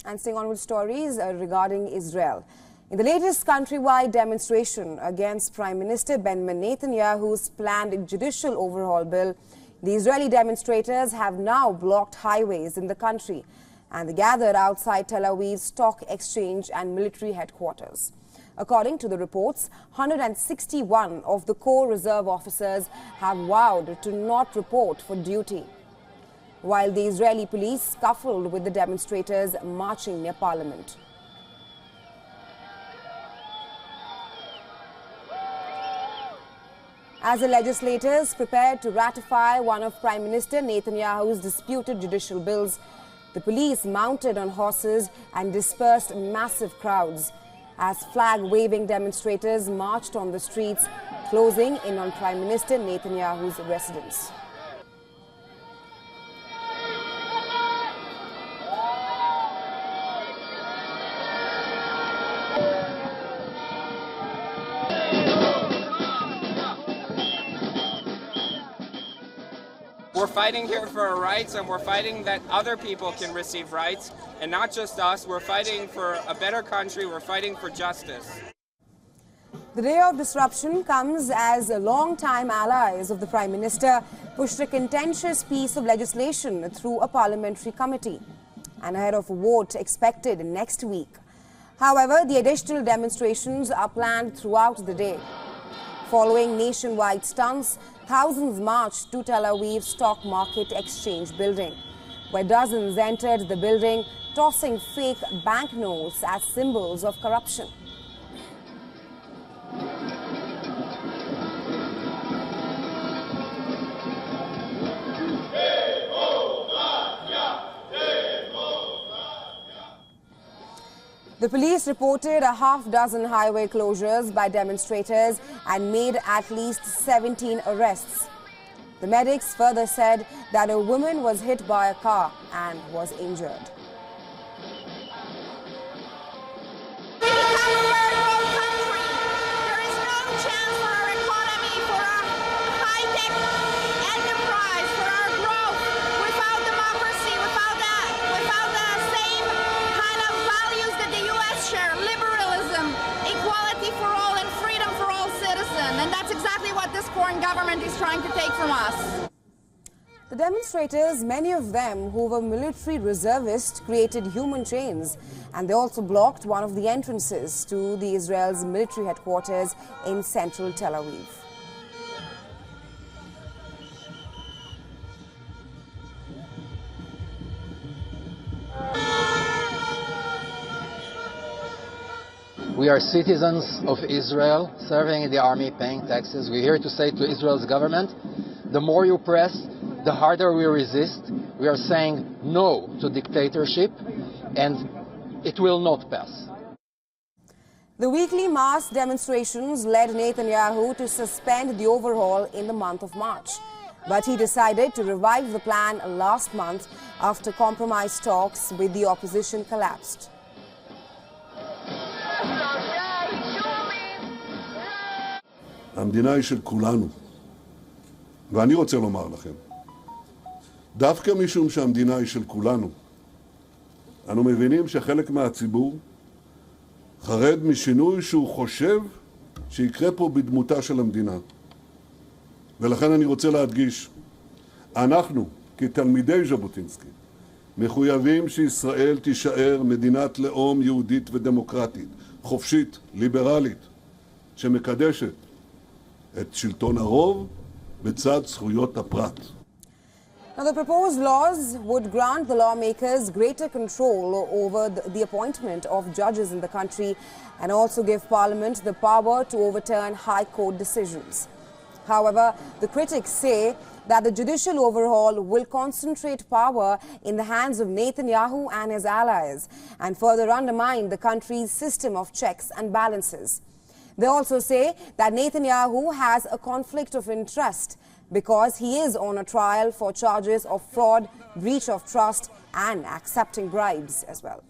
And staying on with stories regarding Israel. In the latest countrywide demonstration against Prime Minister Benjamin Netanyahu's planned judicial overhaul bill, the Israeli demonstrators have now blocked highways in the country and they gathered outside Tel Aviv's stock exchange and military headquarters. According to the reports, 161 of the Corps Reserve officers have vowed to not report for duty, while the Israeli police scuffled with the demonstrators marching near Parliament. As the legislators prepared to ratify one of Prime Minister Netanyahu's disputed judicial bills, the police mounted on horses and dispersed massive crowds as flag-waving demonstrators marched on the streets, closing in on Prime Minister Netanyahu's residence. We're fighting here for our rights, and we're fighting that other people can receive rights, and not just us. We're fighting for a better country. We're fighting for justice. The day of disruption comes as long-time allies of the Prime Minister pushed a contentious piece of legislation through a parliamentary committee and ahead of a vote expected next week. However, the additional demonstrations are planned throughout the day. Following nationwide stunts, thousands marched to Tel Aviv Stock Market Exchange building, where dozens entered the building, tossing fake banknotes as symbols of corruption. The police reported a half-dozen highway closures by demonstrators and made at least 17 arrests. The medics further said that a woman was hit by a car and was injured. Foreign government is trying to take from us. The demonstrators, many of them who were military reservists, created human chains, and they also blocked one of the entrances to the Israel's military headquarters in central Tel Aviv. We are citizens of Israel, serving in the army, paying taxes. We're here to say to Israel's government, the more you press, the harder we resist. We are saying no to dictatorship, and it will not pass. The weekly mass demonstrations led Netanyahu to suspend the overhaul in the month of March. But he decided to revive the plan last month after compromise talks with the opposition collapsed. המדינה היא של כולנו, ואני רוצה לומר לכם, דווקא משום שהמדינה היא של כולנו, אנו מבינים שחלק מהציבור חרד משינוי שהוא חושב שיקרה פה בדמותה של המדינה. ולכן אני רוצה להדגיש, אנחנו כתלמידי ז'בוטינסקי מחויבים שישראל תישאר מדינת לאום יהודית ודמוקרטית, חופשית, ליברלית, שמקדשת את שלטון הרוב בצד זכויות הפרט. Now, the proposed laws would grant the lawmakers greater control over the appointment of judges in the country and also give Parliament the power to overturn High Court decisions. However, the critics say that the judicial overhaul will concentrate power in the hands of Netanyahu and his allies and further undermine the country's system of checks and balances. They also say that Netanyahu has a conflict of interest because he is on a trial for charges of fraud, breach of trust, and accepting bribes as well.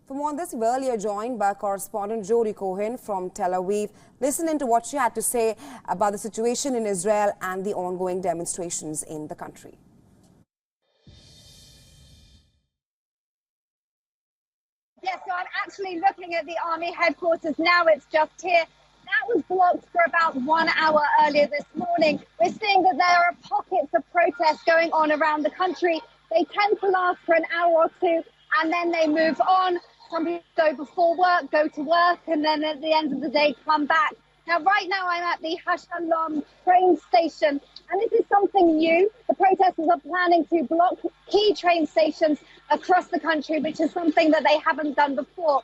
For more on this, we were earlier joined by correspondent Jody Cohen from Tel Aviv. Listen in to what she had to say about the situation in Israel and the ongoing demonstrations in the country. Yes, so I'm actually looking at the army headquarters now. It's just here. That was blocked for about 1 hour earlier this morning. We're seeing that there are pockets of protests going on around the country. They tend to last for an hour or two, and then they move on. Some people go before work, go to work, and then at the end of the day come back. Now, right now, I'm at the Hashalom train station, and this is something new. The protesters are planning to block key train stations across the country, which is something that they haven't done before.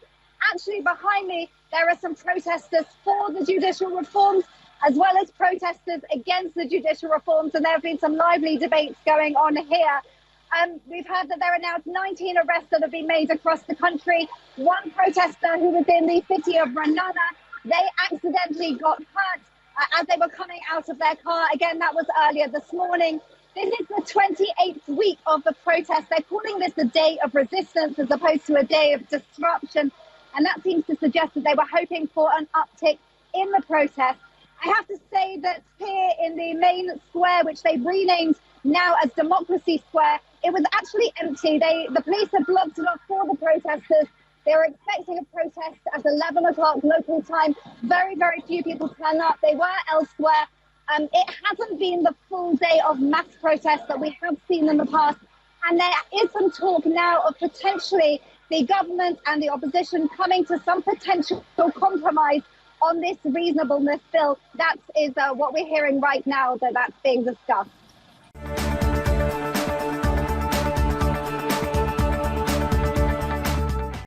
Actually, behind me, there are some protesters for the judicial reforms, as well as protesters against the judicial reforms, and there have been some lively debates going on here. We've heard that there are now 19 arrests that have been made across the country. One protester who was in the city of Ra'anana, they accidentally got hurt as they were coming out of their car. Again, that was earlier this morning. This is the 28th week of the protest. They're calling this a day of resistance as opposed to a day of disruption. And that seems to suggest that they were hoping for an uptick in the protest. I have to say that here in the main square, which they've renamed now as Democracy Square, it was actually empty. The police had blocked it off for the protesters. They were expecting a protest at 11 o'clock local time. Very, very few people turned up. They were elsewhere. It hasn't been the full day of mass protests that we have seen in the past. And there is some talk now of potentially the government and the opposition coming to some potential compromise on this reasonableness bill. That is what we're hearing right now, that's being discussed.